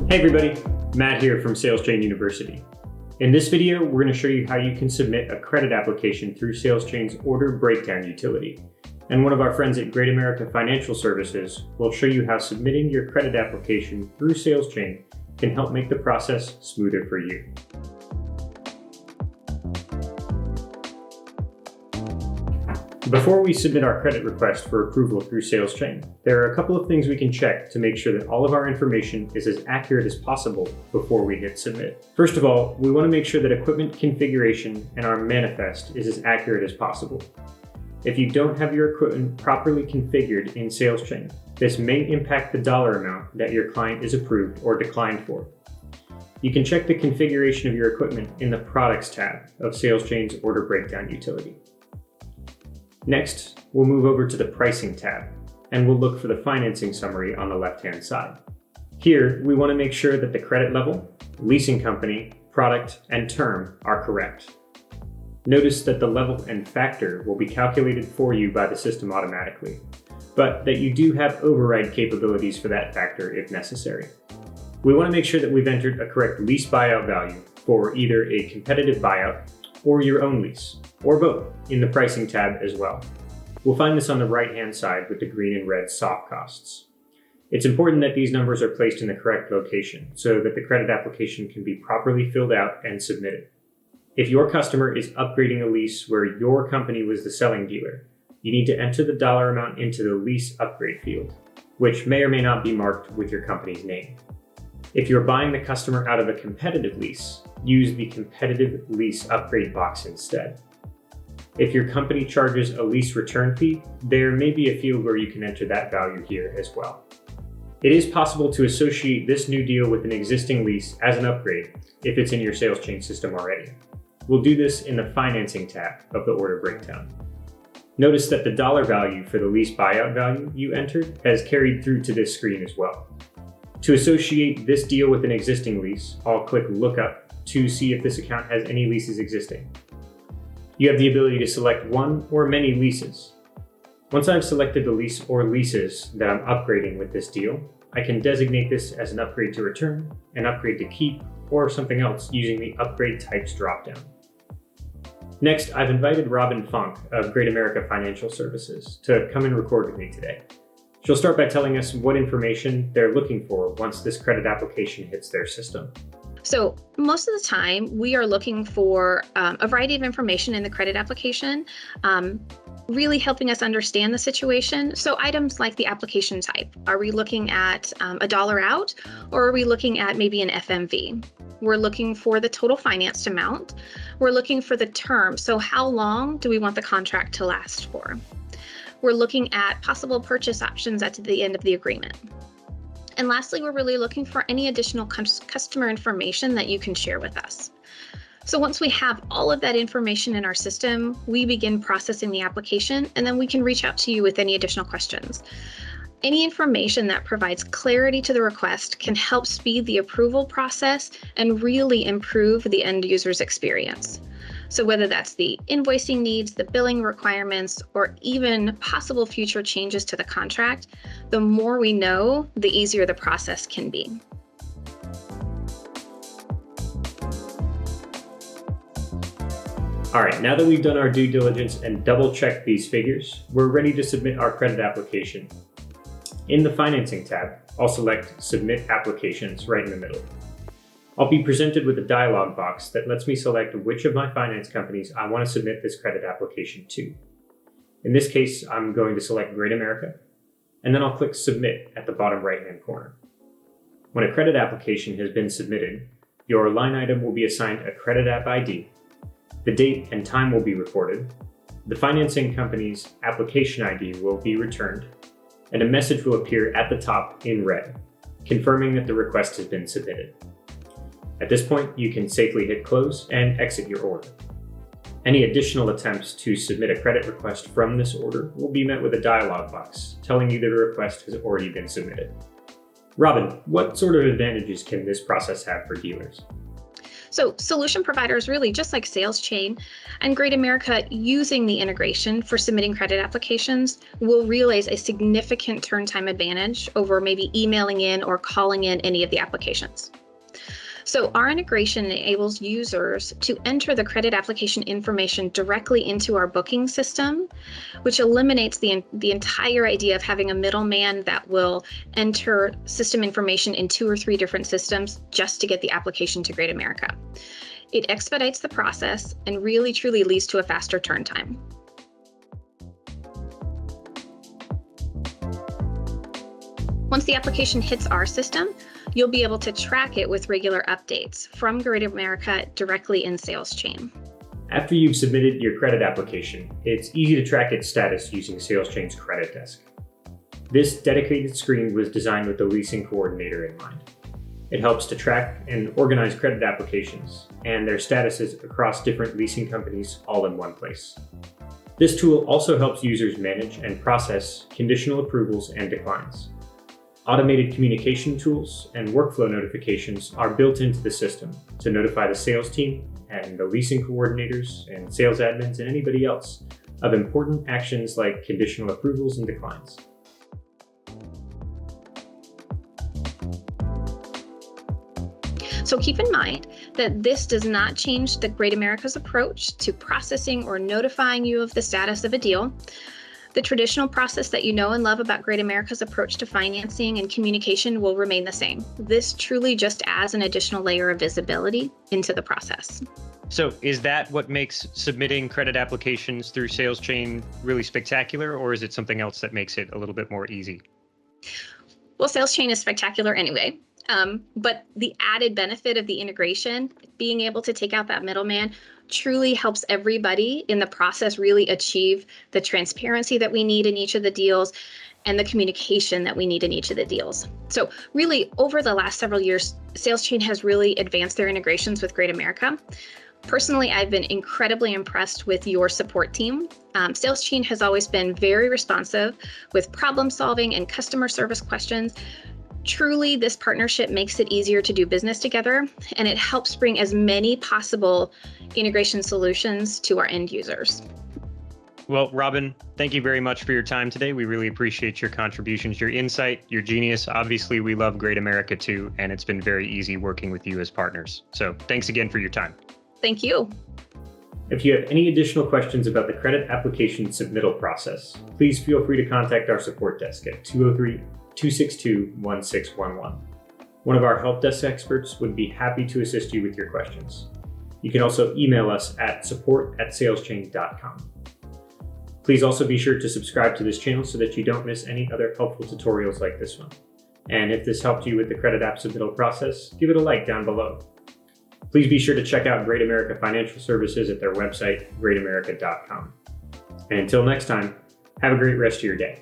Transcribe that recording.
Hey everybody, Matt here from SalesChain University. In this video, we're going to show you how you can submit a credit application through SalesChain's order breakdown utility. And one of our friends at GreatAmerica Financial Services will show you how submitting your credit application through SalesChain can help make the process smoother for you. Before we submit our credit request for approval through SalesChain, there are a couple of things we can check to make sure that all of our information is as accurate as possible before we hit submit. First of all, we want to make sure that equipment configuration and our manifest is as accurate as possible. If you don't have your equipment properly configured in SalesChain, this may impact the dollar amount that your client is approved or declined for. You can check the configuration of your equipment in the Products tab of SalesChain's Order Breakdown utility. Next, we'll move over to the Pricing tab, and we'll look for the financing summary on the left-hand side. Here, we want to make sure that the credit level, leasing company, product, and term are correct. Notice that the level and factor will be calculated for you by the system automatically, but that you do have override capabilities for that factor if necessary. We want to make sure that we've entered a correct lease buyout value for either a competitive buyout or your own lease, or both, in the Pricing tab as well. We'll find this on the right-hand side with the green and red soft costs. It's important that these numbers are placed in the correct location so that the credit application can be properly filled out and submitted. If your customer is upgrading a lease where your company was the selling dealer, you need to enter the dollar amount into the lease upgrade field, which may or may not be marked with your company's name. If you're buying the customer out of a competitive lease, use the competitive lease upgrade box instead. If your company charges a lease return fee, there may be a field where you can enter that value here as well. It is possible to associate this new deal with an existing lease as an upgrade if it's in your SalesChain system already. We'll do this in the Financing tab of the Order Breakdown. Notice that the dollar value for the lease buyout value you entered has carried through to this screen as well. To associate this deal with an existing lease, I'll click Lookup to see if this account has any leases existing. You have the ability to select one or many leases. Once I've selected the lease or leases that I'm upgrading with this deal, I can designate this as an upgrade to return, an upgrade to keep, or something else using the Upgrade Types dropdown. Next, I've invited Robin Fonck of GreatAmerica Financial Services to come and record with me today. She'll start by telling us what information they're looking for once this credit application hits their system. So most of the time, we are looking for a variety of information in the credit application, really helping us understand the situation. So items like the application type. Are we looking at a dollar out, or are we looking at maybe an FMV? We're looking for the total financed amount. We're looking for the term. So how long do we want the contract to last for? We're looking at possible purchase options at the end of the agreement. And lastly, we're really looking for any additional customer information that you can share with us. So once we have all of that information in our system, we begin processing the application, and then we can reach out to you with any additional questions. Any information that provides clarity to the request can help speed the approval process and really improve the end user's experience. So whether that's the invoicing needs, the billing requirements, or even possible future changes to the contract, the more we know, the easier the process can be. All right, now that we've done our due diligence and double-checked these figures, we're ready to submit our credit application. In the Financing tab, I'll select Submit Applications right in the middle. I'll be presented with a dialog box that lets me select which of my finance companies I want to submit this credit application to. In this case, I'm going to select GreatAmerica, and then I'll click Submit at the bottom right-hand corner. When a credit application has been submitted, your line item will be assigned a credit app ID, the date and time will be recorded, the financing company's application ID will be returned, and a message will appear at the top in red, confirming that the request has been submitted. At this point, you can safely hit close and exit your order. Any additional attempts to submit a credit request from this order will be met with a dialog box telling you that a request has already been submitted. Robin, what sort of advantages can this process have for dealers? So solution providers, really just like SalesChain and GreatAmerica, using the integration for submitting credit applications will realize a significant turn time advantage over maybe emailing in or calling in any of the applications. So our integration enables users to enter the credit application information directly into our booking system, which eliminates the entire idea of having a middleman that will enter system information in 2 or 3 different systems just to get the application to GreatAmerica. It expedites the process and really truly leads to a faster turn time. Once the application hits our system, you'll be able to track it with regular updates from GreatAmerica directly in SalesChain. After you've submitted your credit application, it's easy to track its status using SalesChain's Credit Desk. This dedicated screen was designed with the leasing coordinator in mind. It helps to track and organize credit applications and their statuses across different leasing companies all in one place. This tool also helps users manage and process conditional approvals and declines. Automated communication tools and workflow notifications are built into the system to notify the sales team and the leasing coordinators and sales admins and anybody else of important actions like conditional approvals and declines. So keep in mind that this does not change the GreatAmerica's approach to processing or notifying you of the status of a deal. The traditional process that you know and love about GreatAmerica's approach to financing and communication will remain the same. This truly just adds an additional layer of visibility into the process. So is that what makes submitting credit applications through SalesChain really spectacular, or is it something else that makes it a little bit more easy? Well, SalesChain is spectacular anyway. But the added benefit of the integration, being able to take out that middleman, truly helps everybody in the process really achieve the transparency that we need in each of the deals and the communication that we need in each of the deals. So really, over the last several years, SalesChain has really advanced their integrations with GreatAmerica. Personally, I've been incredibly impressed with your support team. SalesChain has always been very responsive with problem solving and customer service questions. Truly, this partnership makes it easier to do business together, and it helps bring as many possible integration solutions to our end users. Well, Robin, thank you very much for your time today. We really appreciate your contributions, your insight, your genius. Obviously, we love GreatAmerica too, and it's been very easy working with you as partners. So thanks again for your time. Thank you. If you have any additional questions about the credit application submittal process, please feel free to contact our support desk at 203-262-1611. One of our help desk experts would be happy to assist you with your questions. You can also email us at support@saleschain.com. Please also be sure to subscribe to this channel so that you don't miss any other helpful tutorials like this one. And if this helped you with the credit app submittal process, give it a like down below. Please be sure to check out GreatAmerica Financial Services at their website, greatamerica.com. And until next time, have a great rest of your day.